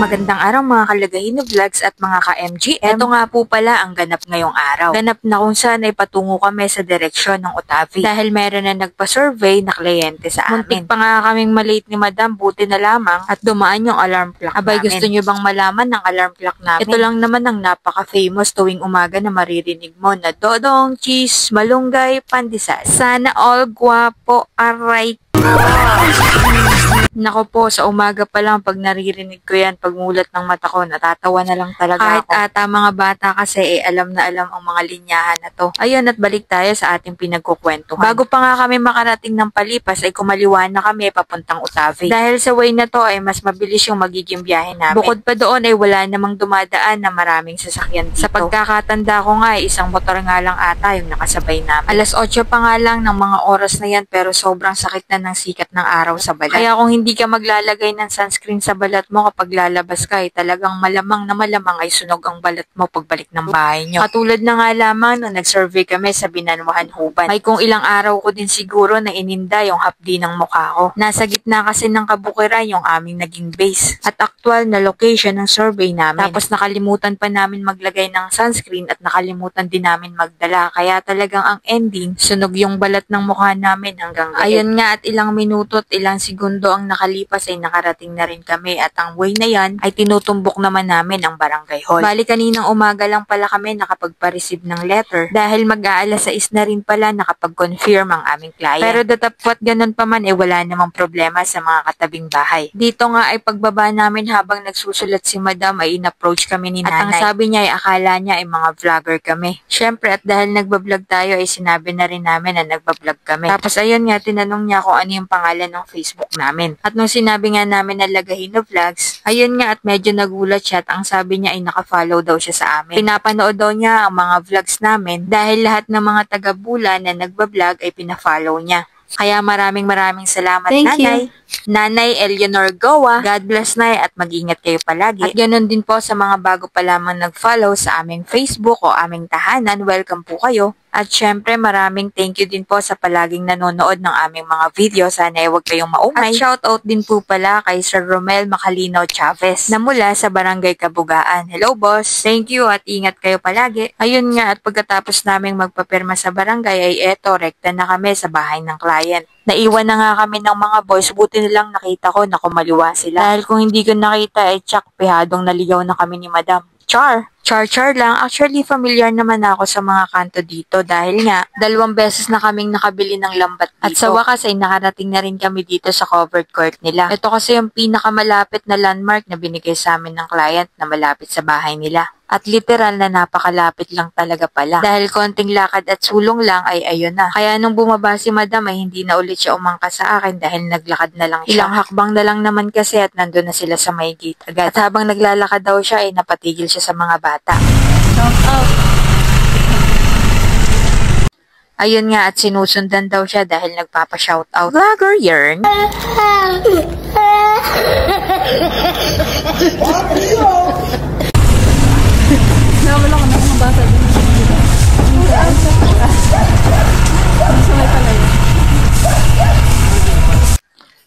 Magandang araw mga kalagahin na vlogs at mga ka-MGM. Ito nga po pala ang ganap ngayong araw. Ganap na kung saan ay patungo kami sa direksyon ng Otavi. Dahil meron na nagpa-survey na kliyente sa amin. Muntik pa nga kaming malate ni Madam, buti na lamang at dumaan yung alarm clock namin. Gusto nyo bang malaman ng alarm clock namin? Ito lang naman ang napaka-famous tuwing umaga na maririnig mo na Dodong, cheese, malunggay, pandesal. Sana all guwapo, aray. Nako po, sa umaga pa lang pag naririnig ko yan, pagmulat ng mata ko, natatawa na lang talaga ako. Kahit ata mga bata kasi alam na alam ang mga linyahan na to. Ayun, at balik tayo sa ating pinagkukwentuhan. Bago pa nga kami makarating ng Palipas ay kumaliwa na kami papuntang Otavi. Dahil sa way na to ay mas mabilis yung magiging biyahe namin. Bukod pa doon ay wala namang dumadaan na maraming sasakyan dito. Sa pagkakatanda ko nga ay isang motor nga lang ata yung nakasabay namin. Alas 8 pa nga lang ng mga oras na yan pero sobrang sakit na ng sikat ng araw sa balat. Kaya kung hindi ka maglalagay ng sunscreen sa balat mo kapag lalabas ka, talagang malamang na malamang ay sunog ang balat mo pagbalik ng bahay nyo. Katulad na nga lamang nung nag-survey kami sa Binanwahan Huban. May kung ilang araw ko din siguro na ininda yung hapdi ng mukha ko. Nasa gitna kasi ng kabukiran yung aming naging base at actual na location ng survey namin. Tapos nakalimutan pa namin maglagay ng sunscreen at nakalimutan din namin magdala. Kaya talagang ang ending, sunog yung balat ng mukha namin hanggang gayon. Ayun nga, at ilang minuto at ilang segundo ang nakalipas ay nakarating na rin kami at ang way na yan ay tinutumbok naman namin ang barangay hall. Bali kaninang umaga lang pala kami nakapagpa-receive ng letter dahil mag-aalas 6 na rin pala nakapag-confirm ang aming client. Pero datapwat ganun pa man wala namang problema sa mga katabing bahay. Dito nga ay pagbaba namin habang nagsusulat si Madam ay in-approach kami ni Nanay. At ang sabi niya ay akala niya ay mga vlogger kami. Syempre at dahil nagbablog tayo ay sinabi na rin namin na nagbablog kami. Tapos ayun nga tinanong niya kung ano yung pangalan ng Facebook namin. At nung sinabi nga namin na Lagahino Vlogs, ayun nga at medyo nagulat siya at ang sabi niya ay nakafollow daw siya sa amin. Pinapanood daw niya ang mga vlogs namin dahil lahat ng mga taga-Bula na nagbablog ay pinafollow niya. Kaya maraming salamat. Thank Nanay. Nanay Eleanor Goa, God bless Nay at mag-ingat kayo palagi. At ganoon din po sa mga bago pa lamang nag-follow sa aming Facebook o aming tahanan, welcome po kayo. At syempre maraming thank you din po sa palaging nanonood ng aming mga video. Sana ay huwag kayong maumay. At shoutout din po pala kay Sir Romel Macalino Chavez na mula sa Barangay Kabugaan. Hello boss! Thank you at ingat kayo palagi. Ayun nga at pagkatapos naming magpapirma sa barangay ay eto, rekta na kami sa bahay ng client. Naiwan na nga kami ng mga boys, buti nilang nakita ko na kumaliwa sila. Dahil kung hindi ko nakita ay tsak, pihadong naligaw na kami ni Madam. Char lang. Actually, familiar naman ako sa mga kanto dito dahil nga, 2 beses na kaming nakabili ng lambat dito. At sa wakas ay nakarating na rin kami dito sa covered court nila. Ito kasi yung pinakamalapit na landmark na binigay sa amin ng client na malapit sa bahay nila. At literal na napakalapit lang talaga pala. Dahil konting lakad at sulong lang ay ayun na. Kaya nung bumaba si Madam ay hindi na ulit siya umangka sa akin dahil naglakad na lang siya. Ilang hakbang na lang naman kasi at nandun na sila sa may gate agad. At habang naglalakad daw siya ay napatigil siya sa mga bata. Shout out! Ayun nga at sinusundan daw siya dahil nagpapa-shoutout. Vlogger yarn! Wala ko na mga bata din. Samay pala yun.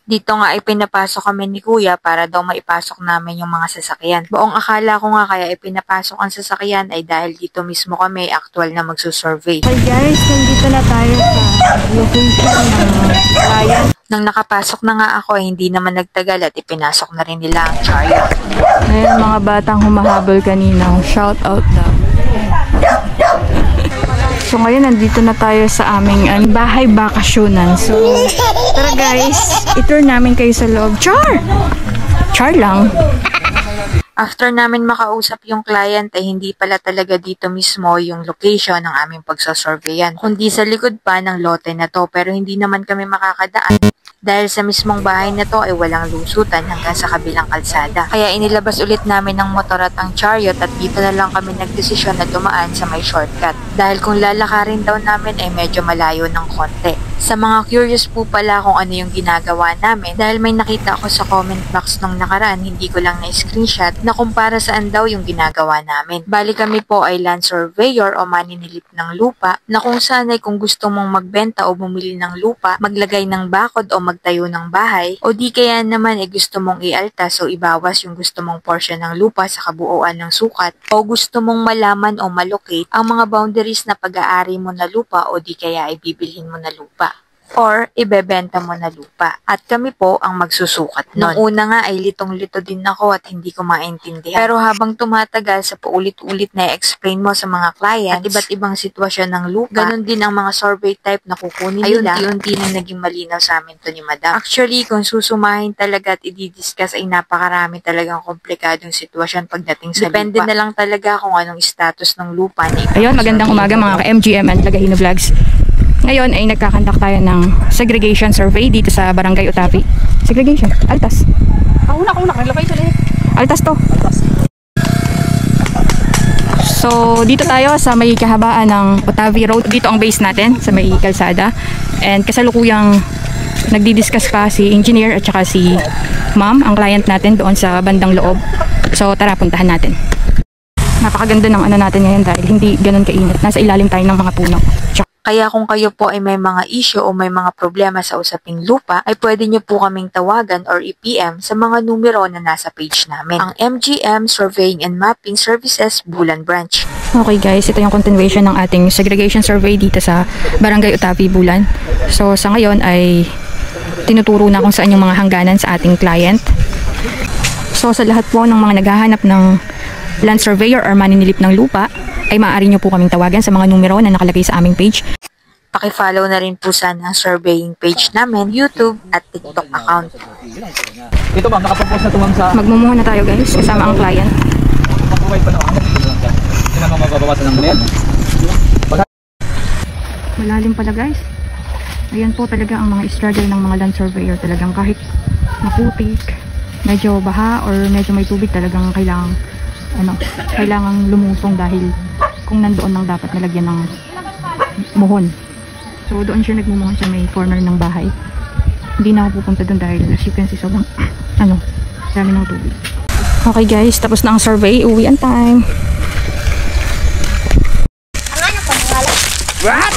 Dito nga ay pinapasok kami ni Kuya para daw maipasok namin yung mga sasakyan. Buong akala ko nga kaya ipinapasok ang sasakyan ay dahil dito mismo kami actual na magsusurvey. Hi guys, nandito na tayo sa location ng client. Nang nakapasok na nga ako ay hindi naman nagtagal at ipinasok na rin nila ang chariot. Ngayon mga batang humahabol kanina, shout out daw. So ngayon nandito na tayo sa aming bahay bakasyonan. So tara guys, i-tour namin kayo sa loob. Char lang. After namin makausap yung client ay hindi pala talaga dito mismo yung location ng aming pagsasurveyan, kundi sa likod pa ng lote na to, pero hindi naman kami makakadaan dahil sa mismong bahay na to ay walang lusutan hanggang sa kabilang kalsada. Kaya inilabas ulit namin ng motor at ang chariot at dito na lang kami nagdesisyon na dumaan sa may shortcut dahil kung lalakarin daw namin ay medyo malayo ng konti. Sa mga curious po pala kung ano yung ginagawa namin, dahil may nakita ako sa comment box nung nakaraan, hindi ko lang na-screenshot na kung para saan daw yung ginagawa namin. Bali kami po ay land surveyor o maninilip ng lupa, na kung saan ay kung gusto mong magbenta o bumili ng lupa, maglagay ng bakod o magtayo ng bahay, o di kaya naman ay gusto mong ialtas o ibawas yung gusto mong portion ng lupa sa kabuuan ng sukat, o gusto mong malaman o malocate ang mga boundaries na pag-aari mo na lupa o di kaya ay bibilhin mo na lupa or ibebenta mo na lupa. At kami po ang magsusukat nun. Nung una nga ay litong-lito din ako at hindi ko maintindihan. Pero habang tumatagal sa paulit-ulit na i-explain mo sa mga clients at iba't ibang sitwasyon ng lupa, ganun din ang mga survey type na kukunin nila, ay unti-unti nang naging malinaw sa amin to ni Madam. Actually, kung susumahin talaga at i-discuss ay napakarami talagang komplikadong sitwasyon pagdating sa Depende lupa. Depende na lang talaga kung anong status ng lupa. Ayun, magandang umaga mga ka-MGM and Tagahino Vlogs. Ngayon ay nagkakandak tayo ng segregation survey dito sa Barangay Utapi. Segregation? Altas? Una, location eh. Altas to. So, dito tayo sa may kahabaan ng Utapi Road. Dito ang base natin sa may kalsada. And kasalukuyang nagdi-discuss pa si engineer at saka si ma'am, ang client natin doon sa bandang loob. So, tara, puntahan natin. Napakaganda ng ano natin ngayon dahil hindi ganun kainit. Nasa ilalim tayo ng mga puno. Kaya kung kayo po ay may mga issue o may mga problema sa usaping lupa, ay pwede nyo po kaming tawagan or i-PM sa mga numero na nasa page namin. Ang MGM Surveying and Mapping Services Bulan Branch. Okay guys, ito yung continuation ng ating segregation survey dito sa Barangay Utapi, Bulan. So sa ngayon ay tinuturo na kung saan yung mga hangganan sa ating client. So sa lahat po ng mga naghahanap ng land surveyor or maninilip ng lupa, ay maaari nyo po kaming tawagan sa mga numero na nakalagay sa aming page. Paki-follow na rin po sana ang surveying page namin, YouTube at TikTok account. Ito ma'am, nakapropose na ito ma'am sa... Magmumuha na tayo guys, kasama ang client. Pag-provide pa naman. Ito naman mababawasan ng net. Malalim pala guys. Ayan po talaga ang mga struggle ng mga land surveyor. Talagang kahit maputik, medyo baha or medyo may tubig, talagang kailangang lumusong dahil kung nandoon lang dapat nalagyan ng muhon. So doon siya nagmumuhon sa may corner ng bahay. Hindi na ako pupunta doon dahil as you can see sobrang dami ng tubig. Okay guys, tapos na ang survey. Uwian time. What?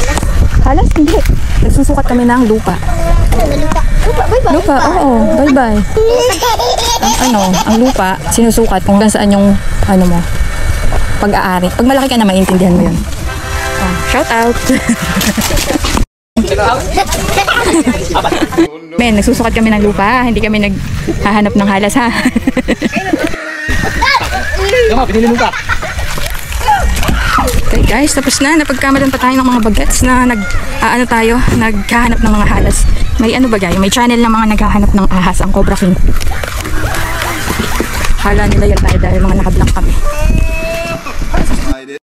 Halas hindi. Nagsusukat kami ng lupa. Lupa, oo. Bye-bye. Ang lupa, sinusukat kung saan yung pag-aari. Pag malaki ka na, maintindihan mo yun. Shout out! Men, nagsusukat kami ng lupa. Hindi kami naghahanap ng halas, ha? Pinili mo ka. Okay guys, tapos na. Napagkamalan pa tayo ng mga bagets na naghahanap ng mga halas. May may channel ng mga naghahanap ng ahas, ang Cobra King. Hala nila yan tayo dahil mga nakablock kami.